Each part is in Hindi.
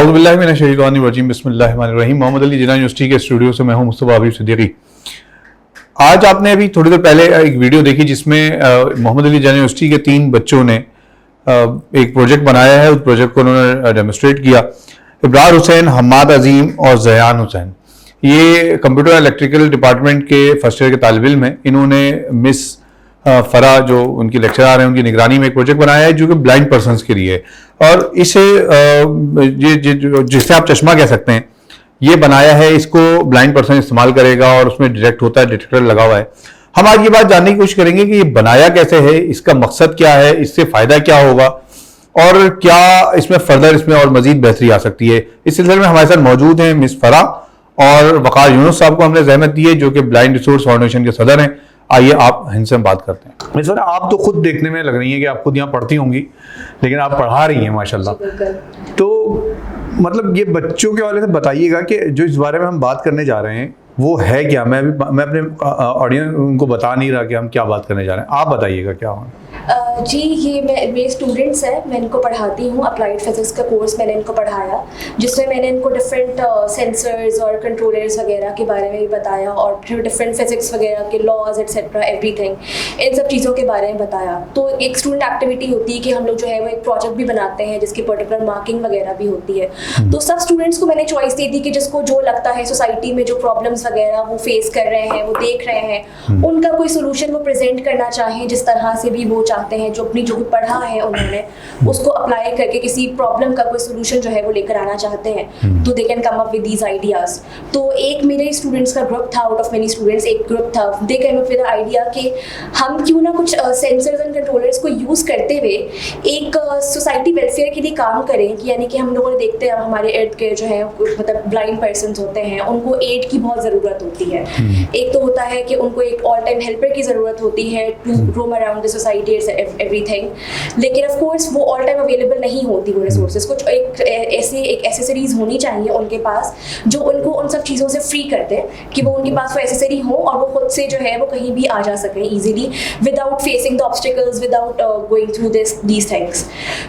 औज़ुबिल्लाहि मिनश्शैतानिर्रजीम बिस्मिल्लाहिर्रहमानिर्रहीम। मोहम्मद अली जिन्ना यूनिवर्सिटी के स्टूडियो से मैं हूं मुस्तफ़ा हबीब सिद्दीकी। आज आपने अभी थोड़ी देर पहले एक वीडियो देखी जिसमें मोहम्मद अली जिन्ना यूनिवर्सिटी के 3 बच्चों ने एक प्रोजेक्ट बनाया है। उस प्रोजेक्ट को उन्होंने डेमोस्ट्रेट किया। इब्रार हुसैन, हम्माद अजीम और ज़यान हुसैन, ये कंप्यूटर इलेक्ट्रिकल डिपार्टमेंट के फर्स्ट ईयर के तालिब इल्म हैं। इन्होंने मिस फरा जो उनकी लेक्चरर हैं उनकी निगरानी में एक प्रोजेक्ट बनाया है जो कि ब्लाइंड पर्सनस के लिए है। और इसे जिससे आप चश्मा कह सकते हैं ये बनाया है। इसको ब्लाइंड पर्सन इस्तेमाल करेगा और उसमें डिटेक्ट होता है, डिटेक्टर लगा हुआ है। हम आज ये बात जानने की कोशिश करेंगे कि ये बनाया कैसे है, इसका मकसद क्या है, इससे फ़ायदा क्या होगा और क्या इसमें फर्दर इसमें और मज़ीद बेहतरी आ सकती है। इस सिलसिले में हमारे साथ मौजूद हैं मिस फरा और वक़ार यूनुस साहब को हमने ज़हमत दी है जो कि ब्लाइंड रिसोर्स फाउंडेशन के सदर हैं। आइए आप इनसे हम बात करते हैं। मिस फरा, आप तो खुद देखने में लग रही हैं कि आप खुद यहाँ पढ़ती होंगी, लेकिन आप पढ़ा रही हैं माशाल्लाह। तो मतलब ये बच्चों के वाले से बताइएगा कि जो इस बारे में हम बात करने जा रहे हैं वो है क्या। मैं अपने ऑडियंस उनको बता नहीं रहा कि हम क्या बात करने जा रहे हैं। आप बताइएगा क्या हो। जी, ये मेरे स्टूडेंट्स हैं, मैं इनको पढ़ाती हूँ। अप्लाइड फिजिक्स का कोर्स मैंने इनको पढ़ाया जिसमें मैंने इनको डिफरेंट सेंसर्स और कंट्रोलर्स वगैरह के बारे में भी बताया और फिर डिफरेंट फिजिक्स वगैरह के लॉज एटसेट्रा एवरीथिंग इन सब चीज़ों के बारे में बताया। तो एक स्टूडेंट एक्टिविटी होती है कि हम लोग जो है वो एक प्रोजेक्ट भी बनाते हैं जिसकी पर्टिकुलर मार्किंग वगैरह भी होती है। तो सब स्टूडेंट्स को मैंने चॉइस दी थी कि जिसको जो लगता है सोसाइटी में जो प्रॉब्लम्स वगैरह वो फेस कर रहे हैं, वो देख रहे हैं, उनका कोई सोल्यूशन वो प्रेजेंट करना चाहें जिस तरह से भी वो चाहते हैं, जो अपनी जो भी पढ़ा है उन्होंने उसको अप्लाई करके किसी प्रॉब्लम का कोई सोल्यूशन जो है वो लेकर आना चाहते हैं, तो they can come up with these ideas. तो एक मेरे स्टूडेंट्स का ग्रुप था, आउट ऑफ मेनी स्टूडेंट्स एक ग्रुप था, they came up with the idea कि हम क्यों ना कुछ सेंसर्स एंड कंट्रोलर्स को यूज करते हुए एक सोसाइटी वेलफेयर के लिए काम करें। कि यानी कि हम लोगों ने देखते हैं हमारे इर्द के जो है मतलब ब्लाइंड पर्सन होते हैं, उनको एड की बहुत ज़रूरत होती है। एक तो होता है कि उनको एक ऑल टाइम हेल्पर की ज़रूरत होती है to roam around the society everything, लेकिन ऑफ कोर्स वो ऑल टाइम अवेलेबल नहीं होती वो रिसोर्सेज। कुछ एक एसेसरीज होनी चाहिए उनके पास जो उनको उन सब चीज़ों से फ्री कर दे कि वो उनके पास वो एसेसरी हो और वो खुद से जो है वो कहीं भी आ जा सकें easily without facing the obstacles, without going through these things.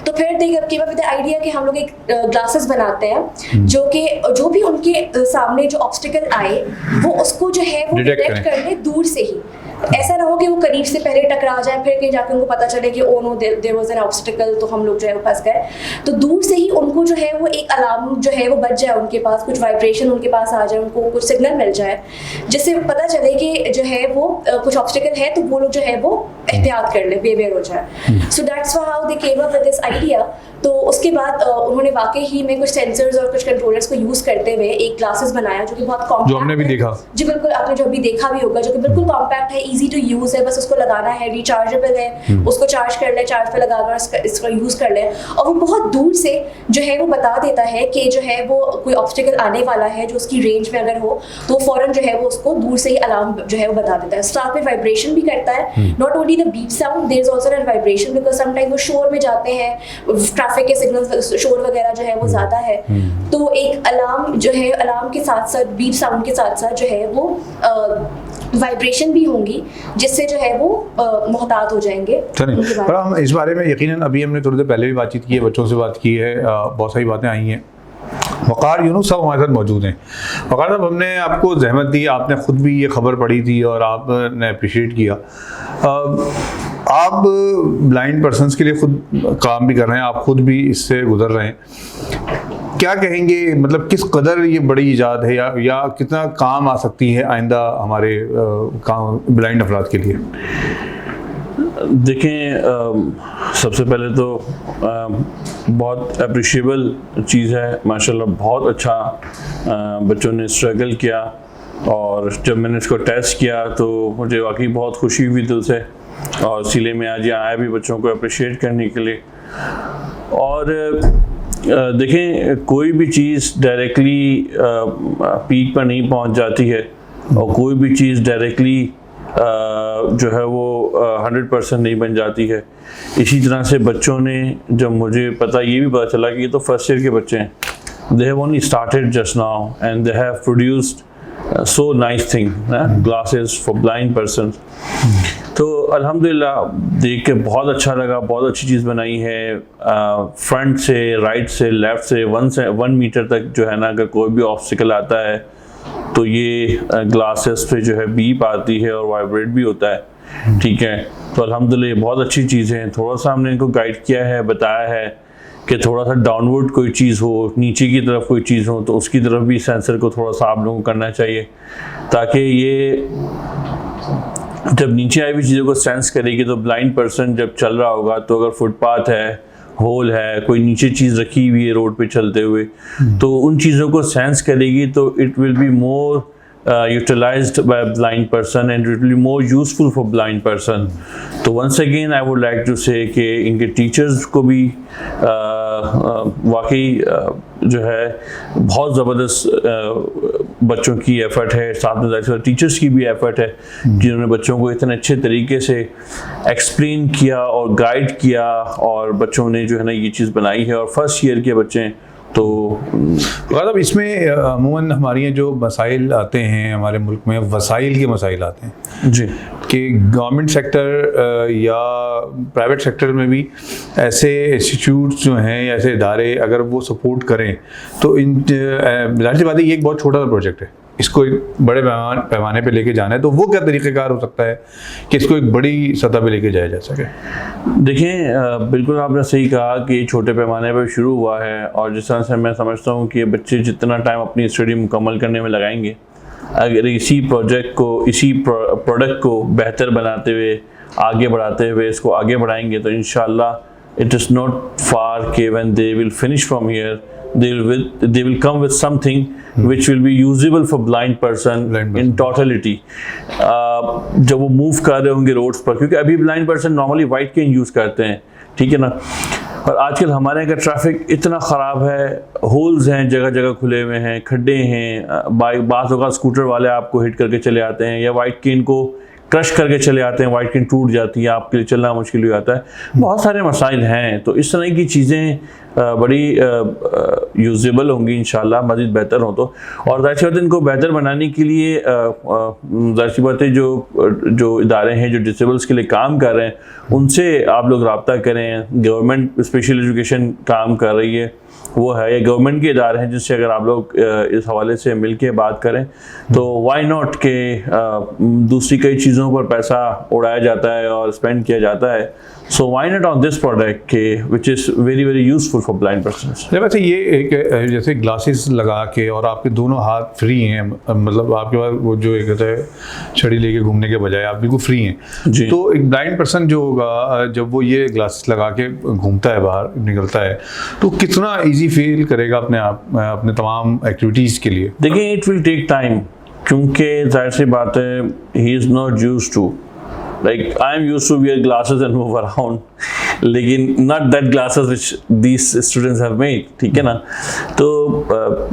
तो फिर देखिए विद द आइडिया कि हम लोग एक ग्लासेस बनाते हैं जो भी उनके सामने जो ऑब्स्टिकल आए वो उसको जो है वो डिटेक्ट कर ले दूर से ही। ऐसा ना हो कि वो करीब से पहले टकरा जाए फिर कहीं जाकर उनको पता चले कि oh no there was an obstacle, तो हम लोग जो है वो फंस गए। तो दूर से ही उनको जो है वो एक अलार्म जो है वो बज जाए, उनके पास कुछ वाइब्रेशन उनके पास आ जाए, उनको कुछ सिग्नल मिल जाए जिससे पता चले कि जो है वो कुछ ऑब्स्टिकल है, तो वो लोग जो है वो एहतियात कर ले, बेवेयर हो जाए। So that's how they came up with this idea. तो उसके बाद उन्होंने वाकई ही में कुछ सेंसर्स और कुछ कंट्रोलर्स को यूज करते हुए एक ग्लासेस बनाया जो कि बहुत कॉम्पैक्ट, जो हमने भी देखा। जी बिल्कुल, आपने जो अभी देखा भी होगा, जो कि बिल्कुल कॉम्पैक्ट है, इजी टू यूज है, बस उसको लगाना है, रिचार्जेबल है, उसको चार्ज कर ले, चार्ज पे लगाकर इसको यूज कर ले और वो बहुत दूर से जो है वो बता देता है कि जो है वो कोई ऑब्स्टिकल आने वाला है जो उसकी रेंज में अगर हो तो फौरन जो है वो उसको दूर से ही अलार्म जो है वो बता देता है। साथ में वाइब्रेशन भी करता है, not only the beep sound, there is also an vibration because sometime वो शोर में जाते हैं, ट्रैफिक के सिग्नल्स शोर वगैरह जो है वो ज़्यादा है। तो एक अलार्म जो है, अलार्म के साथ साथ बीप साउंड के साथ साथ जो है वो वाइब्रेशन भी होंगी जिससे जो है वो मोहतात हो जाएंगे। पर हम इस बारे में यकीनन अभी हमने थोड़ी देर पहले भी बातचीत की है, बच्चों से बात की है, बहुत सारी बातें आई हैं। वक़ार यूनुस साहब हमारे साथ मौजूद हैं। वक़ार साहब, हमने आपको जहमत दी, आपने ख़ुद भी ये खबर पढ़ी थी और आपने अप्रिशिएट किया। आप ब्लाइंड पर्सनस के लिए खुद काम भी कर रहे हैं, आप खुद भी इससे गुजर रहे हैं। क्या कहेंगे, मतलब किस कदर ये बड़ी इजाद है या कितना काम आ सकती है आइंदा हमारे ब्लाइंड अफराद के लिए? देखें, सबसे पहले तो बहुत अप्रिशिएबल चीज़ है, माशाल्लाह बहुत अच्छा बच्चों ने स्ट्रगल किया और जब मैंने इसको टेस्ट किया तो मुझे वाकई बहुत खुशी हुई दिल से और इसीलिए मैं आज यहाँ आया भी बच्चों को अप्रिशिएट करने के लिए। और देखें, कोई भी चीज़ डायरेक्टली पीक पर नहीं पहुँच जाती है और कोई भी चीज़ डायरेक्टली जो है वो 100% नहीं बन जाती है। इसी तरह से बच्चों ने, जब मुझे ये भी पता चला कि ये तो फर्स्ट ईयर के बच्चे हैं, they have only started just now and they have produced so nice thing, glasses for blind person. तो अल्हम्दुलिल्लाह देख के बहुत अच्छा लगा, बहुत अच्छी चीज़ बनाई है। फ्रंट से, राइट से, लेफ़्ट से 1 मीटर तक जो है ना, अगर कोई भी ऑब्स्टिकल आता है तो ये ग्लासेस पे जो है बीप आती है और वाइब्रेट भी होता है, ठीक है। तो अल्हम्दुलिल्लाह बहुत अच्छी चीज़ है। थोड़ा सा हमने इनको गाइड किया है, बताया है कि थोड़ा सा डाउनवर्ड कोई चीज़ हो, नीचे की तरफ कोई चीज़ हो, तो उसकी तरफ भी सेंसर को थोड़ा सा आप लोगों को करना चाहिए, ताकि ये जब नीचे आई हुई चीज़ों को सेंस करेगी तो ब्लाइंड पर्सन जब चल रहा होगा, तो अगर फुटपाथ है, होल है, कोई नीचे चीज़ रखी हुई है रोड पे चलते हुए, तो उन चीज़ों को सेंस करेगी, तो it will be more utilized by a blind person and it will be more useful for blind person. तो once again I would like to say कि इनके टीचर्स को भी वाकई जो है बहुत ज़बरदस्त बच्चों की एफ़र्ट है, साथ में टीचर्स की भी एफ़र्ट है जिन्होंने बच्चों को इतने अच्छे तरीके से एक्सप्लेन किया और गाइड किया, और बच्चों ने जो है ना ये चीज़ बनाई है, और फर्स्ट ईयर के बच्चे हैं। तो मतलब इसमें अमूमन हमारे यहाँ जो मसाइल आते हैं हमारे मुल्क में, वसाइल के मसाइल आते हैं जी, कि गवर्नमेंट सेक्टर या प्राइवेट सेक्टर में भी ऐसे इंस्टीट्यूट्स जो हैं या ऐसे इदारे अगर वो सपोर्ट करें, तो इन जाहिर सी बात है ये एक बहुत छोटा सा प्रोजेक्ट है, इसको एक बड़े पैमाने पे लेके जाना है, तो वो क्या तरीक़ेकार हो सकता है कि इसको एक बड़ी सतह पे लेके जाया जा सके? देखिए बिल्कुल आपने सही कहा कि छोटे पैमाने पर शुरू हुआ है, और जिस तरह से मैं समझता हूँ कि बच्चे जितना टाइम अपनी स्टडी मुकम्मल करने में लगाएंगे, अगर इसी प्रोजेक्ट को, इसी प्रोडक्ट को बेहतर बनाते हुए, आगे बढ़ाते हुए इसको आगे बढ़ाएंगे, तो इंशाल्लाह इट इज़ नॉट फार कि when they will finish from here they will come with something which will be usable for blind person in totality. जब वो मूव कर रहे होंगे रोड्स पर, क्योंकि अभी ब्लाइंड पर्सन नॉर्मली वाइट केन यूज़ करते हैं, ठीक है ना, और आजकल हमारे यहाँ का ट्रैफिक इतना ख़राब है, होल्स हैं जगह जगह खुले हुए हैं, खड्डे हैं, बाज़ होगा स्कूटर वाले आपको हिट करके चले आते हैं, या वाइट केन को क्रश करके चले आते हैं, वाइट केन टूट जाती है, आपके लिए चलना मुश्किल हो जाता है, बहुत सारे मसाइल हैं। तो इस तरह की चीज़ें बड़ी यूजेबल होंगी इंशाल्लाह, मज़ीद बेहतर हो तो। और ज़ाहिर सी बात है इनको बेहतर बनाने के लिए ज़ाहिर सी बात है जो इदारे हैं जो डिसेबल्स के लिए काम कर रहे हैं, उनसे आप लोग रब्ता करें। गवर्नमेंट स्पेशल एजुकेशन काम कर रही है, वो है, ये गवर्नमेंट के इदारे हैं जिससे अगर आप लोग इस हवाले से मिल के बात करें तो वाई नॉट के दूसरी कई चीज़ों पर पैसा उड़ाया जाता है और स्पेंड किया जाता है, so why not on this product के which is very very useful for blind persons. वैसे ये एक जैसे ग्लासेस लगा के और आपके दोनों हाथ फ्री हैं, मतलब आपके पास वो जो एक होता है छड़ी लेके घूमने के बजाय आप बिल्कुल फ्री हैं, तो एक ब्लाइंड पर्सन जो होगा जब वो ये ग्लासेस लगा के घूमता है, बाहर निकलता है, तो कितना इजी फील करेगा अपने आप अपने तमाम एक्टिविटीज़ के लिए? देखिए इट विल टेक टाइम, क्योंकि जाहिर सी बात है he is not used to, like I am used to wear glasses and move around, लेकिन not that glasses which these students have made, ठीक है ना। तो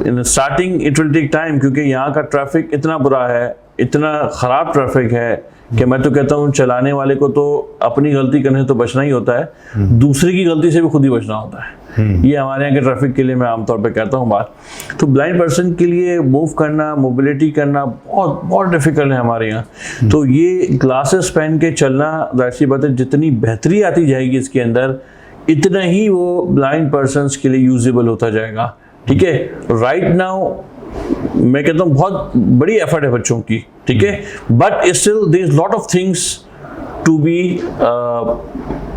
in starting it will take time, क्योंकि यहाँ का ट्रैफिक इतना बुरा है, इतना ख़राब ट्रैफिक है कि मैं तो कहता हूँ चलाने वाले को तो अपनी गलती करने से तो बचना ही होता है, दूसरे की गलती से भी खुद ही बचना होता है। ये हमारे यहाँ के ट्रैफिक के लिए मैं आमतौर पे कहता हूँ बात। तो ब्लाइंड पर्सन के लिए मूव करना, मोबिलिटी करना बहुत बहुत डिफ़िकल्ट है हमारे यहाँ। तो ये ग्लासेस पहन के चलना, जाहिर सी बात है जितनी बेहतरी आती जाएगी इसके अंदर, इतना ही वो ब्लाइंड पर्सन्स के लिए यूजेबल होता जाएगा, ठीक है। राइट नाउ मैं कहता हूँ बहुत बड़ी एफर्ट है बच्चों की, ठीक है, but still there is lot of things to be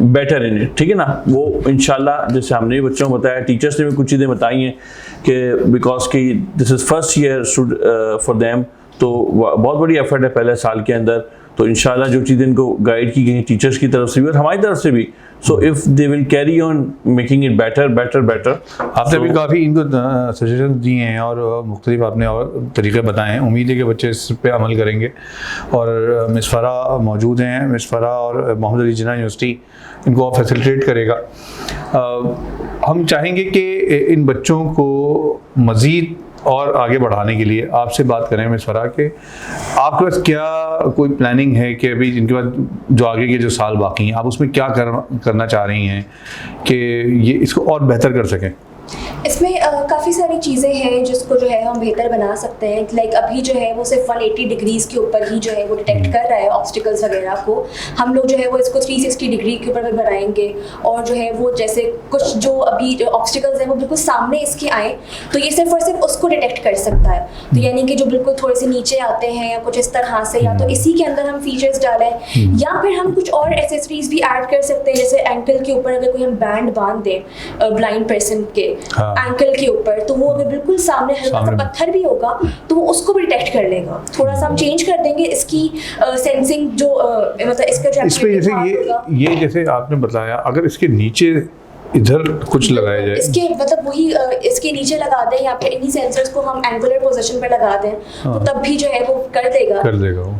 better in it, ठीक है ना। वो इंशाल्लाह जैसे हमने भी बच्चों को बताया, टीचर्स ने भी कुछ चीज़ें बताई हैं कि बिकॉज कि this is first year for them, तो बहुत बड़ी एफर्ट है पहले साल के अंदर। तो इंशाल्लाह जो चीज़ें इनको गाइड की गई टीचर्स की तरफ से भी और हमारी तरफ से भी, so if they will carry on making it better better better. आपने भी काफ़ी इनको सजेशन दिए हैं और मुख्तलिफ आपने और तरीके बताए हैं, उम्मीद है कि बच्चे इस पर अमल करेंगे। और मिस फरा मौजूद हैं, मिस फरा और मोहम्मद अली जिन्ना यूनिवर्सिटी इनको फैसिलिटेट करेगा। हम चाहेंगे कि इन बच्चों को मज़ीद और आगे बढ़ाने के लिए आपसे बात करें मिस फरा के, आपके पास क्या कोई प्लानिंग है कि अभी इनके बाद जो आगे के जो साल बाकी हैं आप उसमें क्या करना चाह रही हैं कि ये इसको और बेहतर कर सकें? इसमें काफ़ी सारी चीज़ें हैं जिसको जो है हम बेहतर बना सकते हैं। लाइक अभी जो है वो सिर्फ 180 डिग्रीज़ के ऊपर ही जो है वो डिटेक्ट कर रहा है ऑब्स्टिकल्स वगैरह को। हम लोग जो है वो इसको 360 डिग्री के ऊपर बनाएंगे और जो है वो जैसे कुछ जो अभी ऑब्स्टिकल्स हैं वो बिल्कुल सामने इसके आए तो ये सिर्फ और सिर्फ उसको डिटेक्ट कर सकता है। तो यानी कि जो बिल्कुल थोड़े से नीचे आते हैं या कुछ इस तरह से, या तो इसी के अंदर हम फीचर्स डालें या फिर हम कुछ और एसेसरीज भी ऐड कर सकते हैं। जैसे एंकल के ऊपर अगर कोई हम बैंड बांध दें ब्लाइंड पर्सन के एंकल के ऊपर, तो वो अगर बिल्कुल सामने हल्का सा पत्थर भी होगा तो वो उसको भी डिटेक्ट कर लेगा। थोड़ा सा हम चेंज कर देंगे इसकी सेंसिंग जो मतलब इसका जो इसमें जैसे ये जैसे आपने बताया, अगर इसके नीचे इधर कुछ लगाया जाए, इसके मतलब वही इसके नीचे लगा दें या फिर इन्हीं सेंसर्स को हम एंगुलर पोजीशन पे लगा दें तो तब भी जो है वो कर देगा वो।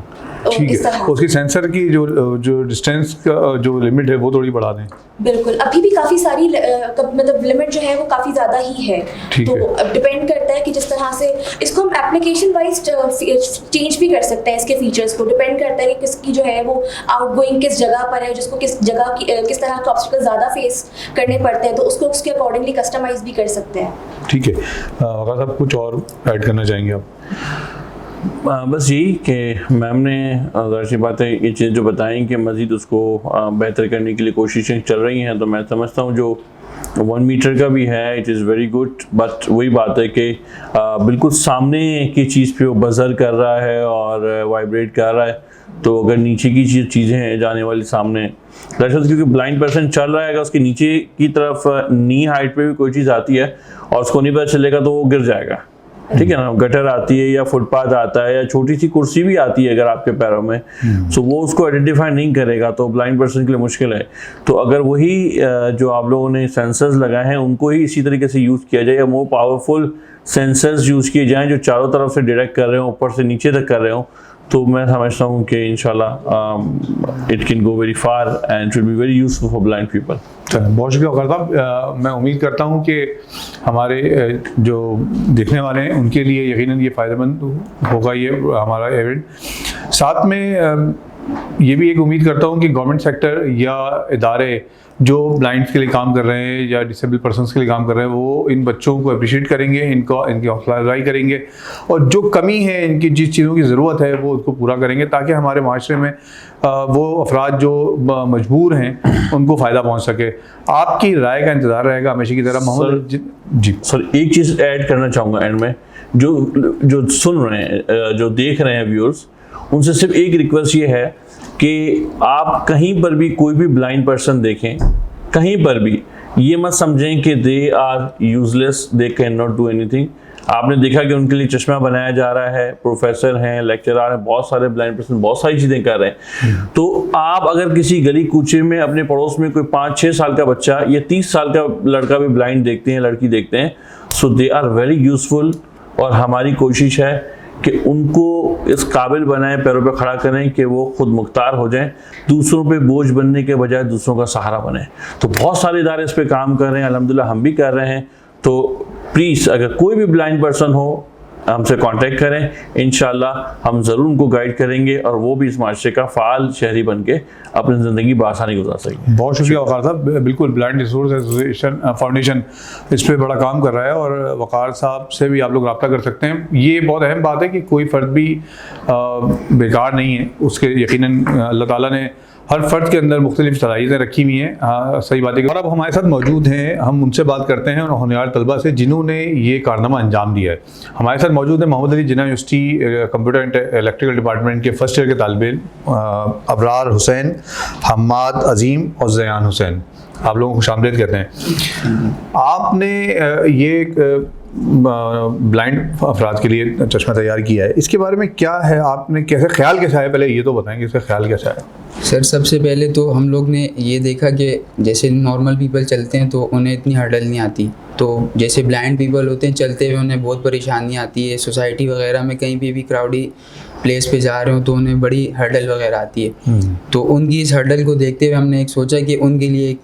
ठीक है, उसकी सेंसर की जो डिस्टेंस का जो लिमिट है वो थोड़ी बढ़ा दें। बिल्कुल, अभी भी काफ़ी सारी मतलब लिमिट जो है वो काफ़ी ज़्यादा ही है। तो डिपेंड करता है कि जिस तरह से इसको हम एप्लीकेशन वाइज चेंज भी कर सकते हैं। इसके फीचर्स को डिपेंड करता है कि किसकी जो है वो आउटगोइंग किस जगह पर है, जिसको किस जगह की किस तरह के ऑब्स्टिकल ज़्यादा फेस करने पड़ते हैं, तो उसको उसके अकॉर्डिंगली कस्टमाइज भी कर सकते हैं। ठीक है, अगर साहब कुछ और ऐड करना चाहेंगे आप? बस यही कि मैम ने ज़ाहिर सी बात है ये चीज़ जो बताई कि मज़ीद उसको बेहतर करने के लिए कोशिशें चल रही हैं, तो मैं समझता हूँ जो 1 मीटर का भी है it is very good. But वही बात है कि बिल्कुल सामने की चीज़ पे वो बज़र कर रहा है और वाइब्रेट कर रहा है, तो अगर नीचे की चीज़ें हैं जाने वाली सामने, दरअसल क्योंकि ब्लाइंड पर्सन चल रहा है, अगर उसके नीचे की तरफ नी हाइट पे भी कोई चीज़ आती है और उसको नहीं पता चलेगा तो वो गिर जाएगा। ठीक है ना, गटर आती है या फुटपाथ आता है या छोटी सी कुर्सी भी आती है अगर आपके पैरों में, तो वो उसको आइडेंटिफाई नहीं करेगा, तो ब्लाइंड पर्सन के लिए मुश्किल है। तो अगर वही जो आप लोगों ने सेंसर्स लगाए हैं उनको ही इसी तरीके से यूज़ किया जाए या मोर पावरफुल सेंसर्स यूज़ किए जाएँ जो चारों तरफ से डायरेक्ट कर रहे हो, ऊपर से नीचे तक कर रहे हो, तो मैं समझता हूँ कि इंशाल्लाह it can go very far and it will be very useful for blind people. बहुत शुक्रिया वकार साहब। मैं उम्मीद करता हूँ कि हमारे जो देखने वाले हैं उनके लिए यकीनन ये फ़ायदेमंद होगा ये हमारा इवेंट। साथ में ये भी एक उम्मीद करता हूँ कि गवर्नमेंट सेक्टर या इदारे जो ब्लाइंड्स के लिए काम कर रहे हैं या डिसेबल पर्सनस के लिए काम कर रहे हैं वो इन बच्चों को अप्रिशिएट करेंगे, इनकी हौसला अफजाई करेंगे और जो कमी है इनकी जिस चीज़ों की ज़रूरत है वो उसको पूरा करेंगे, ताकि हमारे माशरे में वो अफराद जो मजबूर हैं उनको फ़ायदा पहुँच सके। आपकी राय का इंतज़ार रहेगा हमेशा की तरह। मोहम्मद जी सर, एक चीज़ ऐड करना चाहूँगा एंड में, जो सुन रहे हैं, जो देख रहे हैं व्यूअर्स, उनसे सिर्फ एक रिक्वेस्ट ये है कि आप कहीं पर भी कोई भी ब्लाइंड पर्सन देखें, कहीं पर भी ये मत समझें कि they are useless, they can not do anything. आपने देखा कि उनके लिए चश्मा बनाया जा रहा है, प्रोफेसर हैं, लेक्चरर हैं, बहुत सारे ब्लाइंड पर्सन बहुत सारी चीज़ें कर रहे हैं। तो आप अगर किसी गली कूचे में अपने पड़ोस में कोई 5-6 साल का बच्चा या 30 साल का लड़का भी ब्लाइंड देखते हैं, लड़की देखते हैं, सो दे आर वेरी यूजफुल। और हमारी कोशिश है कि उनको इस काबिल बनाएं, पैरों पे खड़ा करें कि वो खुद मुख्तार हो जाएं, दूसरों पे बोझ बनने के बजाय दूसरों का सहारा बने। तो बहुत सारे इदारे इस पे काम कर रहे हैं, अल्हम्दुलिल्लाह हम भी कर रहे हैं। तो प्लीज़ अगर कोई भी ब्लाइंड पर्सन हो हमसे कांटेक्ट करें, इंशाल्लाह हम ज़रूर उनको गाइड करेंगे और वो भी इस माशरे का फ़ाल शहरी बन के अपनी ज़िंदगी बआसानी गुजार सकें। बहुत शुक्रिया वकार साहब। बिल्कुल ब्लाइंड रिसोर्स एसोसिएशन फाउंडेशन इस पर बड़ा काम कर रहा है और वकार साहब से भी आप लोग रब्ता कर सकते हैं। ये बहुत अहम बात है कि कोई फ़र्द भी बेकार नहीं है, उसके यकीनन अल्लाह ताला ने हर फ़र्द के अंदर मुख्तलिफ सलाहियतें रखी हुई हैं। हाँ, सही बात है। और अब हमारे साथ मौजूद हैं, हम उनसे बात करते हैं और होनहार तलबा से जिन्होंने ये कारनामा अंजाम दिया है। हमारे साथ मौजूद है Mohammad Ali Jinnah university computer and electrical department के फर्स्ट ईयर के तालिब इल्म अबरार हुसैन, हम्माद अजीम और ज़यान हुसैन। आप लोगों को खुशामदीद कहते हैं। आपने ये ब्लाइंड अफराद के लिए चश्मा तैयार किया है, इसके बारे में क्या है, आपने कैसे ख्याल कैसा है, पहले ये तो बताएंगे इसका ख्याल कैसा है? सर, सबसे पहले तो हम लोग ने ये देखा कि जैसे नॉर्मल पीपल चलते हैं तो उन्हें इतनी हर्डल नहीं आती, तो जैसे ब्लाइंड पीपल होते हैं चलते हुए उन्हें बहुत परेशानी आती है। सोसाइटी वगैरह में कहीं भी क्राउडी प्लेस पे जा रहे हो तो उन्हें बड़ी हर्डल वगैरह आती है। तो उनकी इस हर्डल को देखते हुए हमने एक सोचा कि उनके लिए एक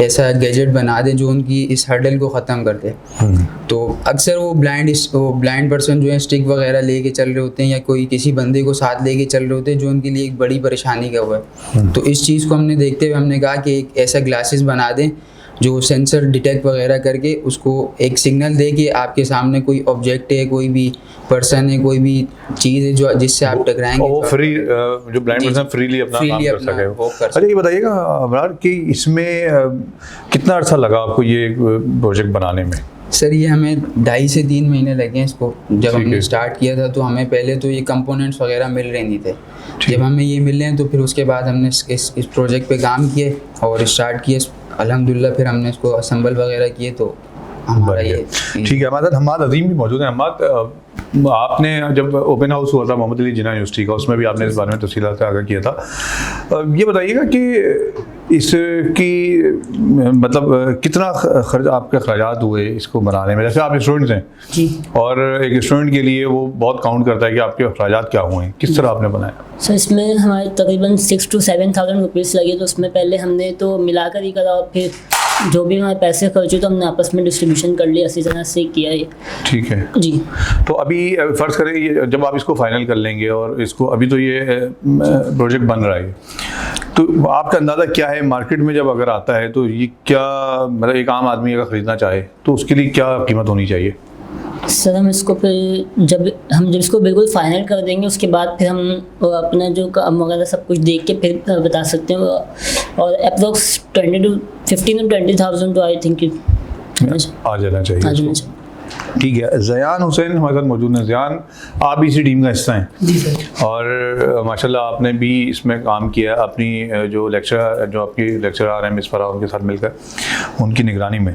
ऐसा गैजेट बना दें जो उनकी इस हर्डल को ख़त्म कर दे। तो अक्सर वो ब्लाइंड पर्सन जो है स्टिक वगैरह लेके चल रहे होते हैं या कोई किसी बंदे को साथ लेके चल रहे होते हैं जो उनके लिए एक बड़ी परेशानी का हुआ है। तो इस चीज़ को हमने देखते हुए हमने कहा कि एक ऐसा ग्लासेस बना दें जो सेंसर डिटेक्ट वगैरह करके उसको एक सिग्नल दे कि आपके सामने कोई ऑब्जेक्ट है, कोई भी पर्सन है, कोई भी चीज़ है जो जिससे आप टकराएंगे। वो फ्री जो ब्लाइंड पर्सन फ्रीली अपना काम कर सके। वो कर अच्छा, ये बताइएगा अबरार कि इसमें कितना अर्सा लगा आपको ये प्रोजेक्ट बनाने में? सर ये हमें 2.5 से 3 महीने लगे हैं इसको। जब हमने स्टार्ट किया था तो हमें पहले तो ये कंपोनेंट्स वगैरह मिल रहे नहीं थे। जब हमें ये मिल रहे हैं तो फिर उसके बाद हमने इस प्रोजेक्ट पे काम किए और स्टार्ट किए अल्हम्दुलिल्लाह। फिर हमने इसको असेंबल वगैरह किए तो हमारा ये ठीक है। हमारे साथ हम्माद अजीम भी मौजूद हैं। हम्माद, आपने जब ओपन हाउस हुआ था मोहम्मद अली जिन्ना यूनिवर्सिटी का, उसमें भी आपने इस बारे में तफसीलात से आगाह किया था। ये बताइएगा कि इसकी मतलब कितना खर्च आपके अखराजात हुए इसको बनाने में? जैसे आप स्टूडेंट्स हैं जी, और एक स्टूडेंट के लिए वो बहुत काउंट करता है कि आपके अखराजात क्या हुए हैं, किस तरह आपने बनाया? सर इसमें हमारे तकरीबन 6 to 7,000 रुपीज़ लगे। तो उसमें पहले हमने तो मिलाकर ही करा और फिर जो भी हमारे पैसे खर्च हुए तो हमने आपस में डिस्ट्रीब्यूशन कर लिया, इसी तरह से किया ये। ठीक है जी, तो अभी फ़र्ज़ करें ये जब आप इसको फाइनल कर लेंगे और इसको अभी तो ये प्रोजेक्ट बन रहा है, तो आपका अंदाज़ा क्या है मार्केट में जब अगर आता है तो ये क्या, मतलब एक आम आदमी अगर ख़रीदना चाहे तो उसके लिए क्या कीमत होनी चाहिए? सर हम इसको फिर जब इसको बिल्कुल फाइनल कर देंगे उसके बाद फिर हम अपना जो काम वगैरह सब कुछ देख के फिर बता सकते हैं। और अप्रोक्स 15 to 20,000 तो आई थिंक आ जाना चाहिए इसको। ठीक है। ज़यान हुसैन हमारे साथ मौजूद हैं। ज़यान, आप भी इसी टीम का हिस्सा हैं? जी सर। और माशाल्लाह आपने भी इसमें काम किया अपनी जो आपकी लेक्चरर हैं मिस फराह, उनके साथ मिलकर उनकी निगरानी में।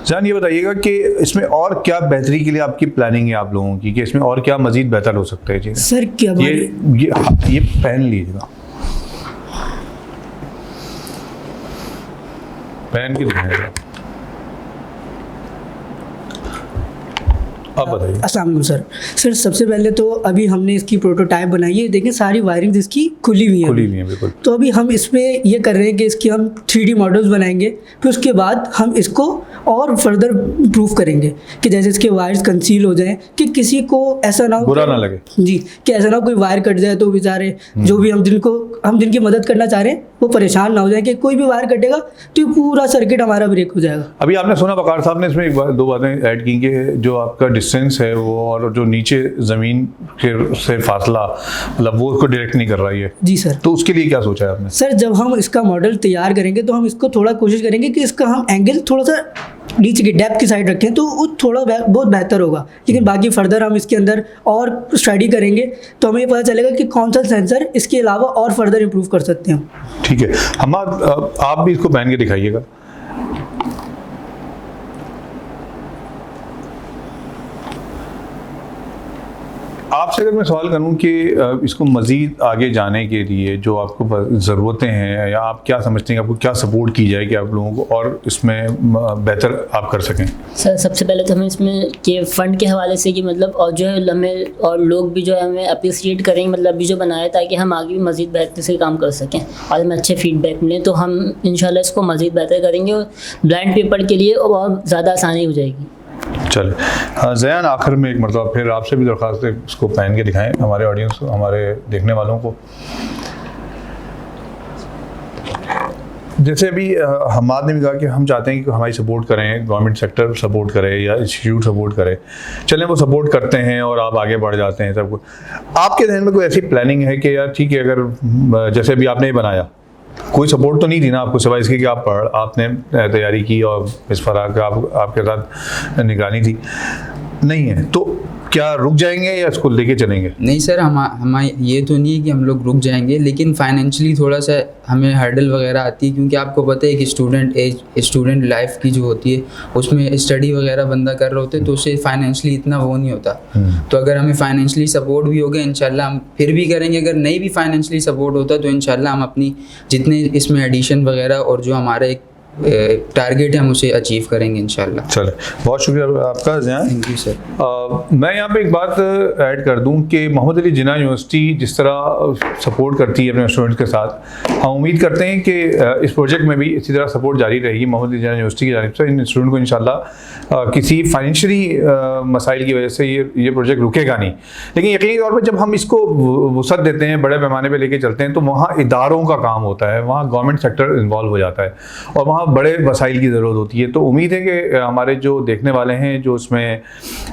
ज़यान, ये बताइएगा कि इसमें और क्या बेहतरी के लिए आपकी प्लानिंग है आप लोगों की, कि इसमें और क्या मज़ीद बेहतर हो सकता है? जी सर क्या ये पहन लीजिएगा, पहन के दिखाएगा। आप बताइए। अस्सलाम वालेकुम सर। सबसे पहले तो अभी हमने इसकी प्रोटोटाइप बनाई है। देखें सारी वायरिंग इसकी खुली हुई है बिल्कुल। तो अभी हम इसमें ये कर रहे हैं कि इसकी हम 3D मॉडल्स बनाएंगे, फिर उसके बाद हम इसको और फर्दर इम्प्रूव करेंगे कि जैसे इसके वायर्स कंसील हो जाएं कि किसी को ऐसा ना हो, बुरा ना लगे जी, कि ऐसा ना हो कोई वायर कट जाए तो बेचारे जो भी हम जिनकी मदद करना चाह रहे हैं वो परेशान ना हो जाए कि कोई भी वायर कटेगा तो ये पूरा सर्किट हमारा ब्रेक हो जाएगा। अभी आपने सुना वकार साहब ने इसमें दो बातें ऐड की कि जो आपका डिस्टेंस है वो और जो नीचे ज़मीन के से फासला, मतलब वो उसको डायरेक्ट नहीं कर रहा है। जी सर। तो उसके लिए क्या सोचा है आपने? सर जब हम इसका मॉडल तैयार करेंगे तो हम इसको थोड़ा कोशिश करेंगे कि इसका हम एंगल थोड़ा सा नीचे की डेप्थ की साइड रखें तो वो थोड़ा बहुत बेहतर होगा। लेकिन बाकी फर्दर हम इसके अंदर और स्टडी करेंगे तो हमें पता चलेगा कि कौन सा सेंसर इसके अलावा और फर्दर इम्प्रूव कर सकते हैं। ठीक है। हम आप भी इसको पहन के दिखाइएगा। आपसे अगर मैं सवाल करूं कि इसको मज़ीद आगे जाने के लिए जो आपको ज़रूरतें हैं या आप क्या समझते हैं, आपको क्या सपोर्ट की जाए कि आप लोगों को और इसमें बेहतर आप कर सकें? सर सबसे पहले तो हमें इसमें के फ़ंड के हवाले से कि मतलब और जो है हमें और लोग भी जो है हमें अप्रिसिएट करें, मतलब अभी जो बनाया ताकि हम आगे भी मज़ीद बेहतर से काम कर सकें और हमें अच्छे फीडबैक मिलें तो हम इंशाल्लाह इसको मज़ीद बेहतर करेंगे और ब्लाइंड पीपल के लिए और ज़्यादा आसानी हो जाएगी। चले। हाँ ज़यान, आखिर में एक मरतबा फिर आपसे भी दरख्वास्त है इसको पहन के दिखाएं हमारे ऑडियंस को, हमारे देखने वालों को। जैसे अभी हम्माद ने भी कहा कि हम चाहते हैं कि हमारी सपोर्ट करें, गवर्नमेंट सेक्टर सपोर्ट करे या इंस्टीट्यूट सपोर्ट करे। चलें, वो सपोर्ट करते हैं और आप आगे बढ़ जाते हैं सब कुछ। आपके ध्यान में कोई ऐसी प्लानिंग है कि यार ठीक है, अगर जैसे अभी आपने बनाया, कोई सपोर्ट तो नहीं थी ना आपको सिवाय इसके कि आपने तैयारी की और इस पर आपके साथ निगरानी थी, नहीं है तो क्या रुक जाएंगे या इसको लेके चलेंगे? नहीं सर, हम ये तो नहीं है कि हम लोग रुक जाएंगे, लेकिन फाइनेंशियली थोड़ा सा हमें हर्डल वगैरह आती है क्योंकि आपको पता है कि स्टूडेंट लाइफ की जो होती है उसमें स्टडी वगैरह बंदा कर रहे होते हैं तो उससे फाइनेंशियली इतना वो नहीं होता। तो अगर हमें फाइनेंशियली सपोर्ट भी होगा इंशाल्लाह हम फिर भी करेंगे। अगर नहीं भी फाइनेंशियली सपोर्ट होता तो इंशाल्लाह हम अपनी जितने इसमें एडिशन वगैरह और जो हमारा एक टारगेट है हम उसे अचीव करेंगे इंशाल्लाह। चले, बहुत शुक्रिया आपका ज़यान। Thank you sir. मैं यहाँ पे एक बात ऐड कर दूँ कि मोहम्मद अली जिन्ना यूनिवर्सिटी जिस तरह सपोर्ट करती है अपने स्टूडेंट्स के साथ, हम उम्मीद करते हैं कि इस प्रोजेक्ट में भी इसी तरह सपोर्ट जारी रहेगी मोहम्मद अली जिन्ना यूनिवर्सिटी की जानिब से। इन स्टूडेंट को इंशाल्लाह किसी फाइनेंशियली मसाइल की वजह से ये प्रोजेक्ट रुकेगा नहीं, लेकिन यकीनी तौर पर जब हम इसको वसअत देते हैं, बड़े पैमाने पर लेके चलते हैं तो वहाँ इदारों का काम होता है, वहाँ गवर्नमेंट सेक्टर इन्वॉल्व हो जाता है और वहाँ वहाँ बड़े वसाइल की ज़रूरत होती है। तो उम्मीद है कि हमारे जो देखने वाले हैं, जो इसमें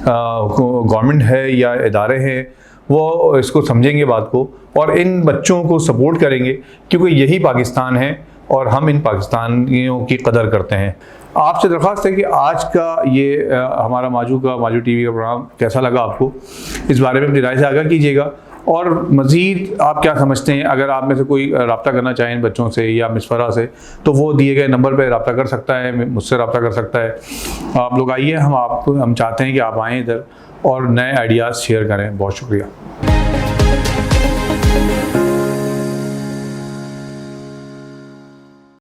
गवर्नमेंट है या इदारे हैं, वो इसको समझेंगे बात को और इन बच्चों को सपोर्ट करेंगे, क्योंकि यही पाकिस्तान है और हम इन पाकिस्तानियों की कदर करते हैं। आपसे दरख्वास्त है कि आज का ये हमारा माजू टीवी का प्रोग्राम कैसा लगा आपको, इस बारे में अपनी राय से आगाह कीजिएगा। और मज़ीद आप क्या समझते हैं, अगर आप में से कोई रब्ता करना चाहें इन बच्चों से या मिसफरा से, तो वो दिए गए नंबर पर रब्ता कर सकता है, मुझसे रब्ता कर सकता है। आप लोग आइए, हम चाहते हैं कि आप आएँ इधर और नए आइडियाज़ शेयर करें। बहुत शुक्रिया।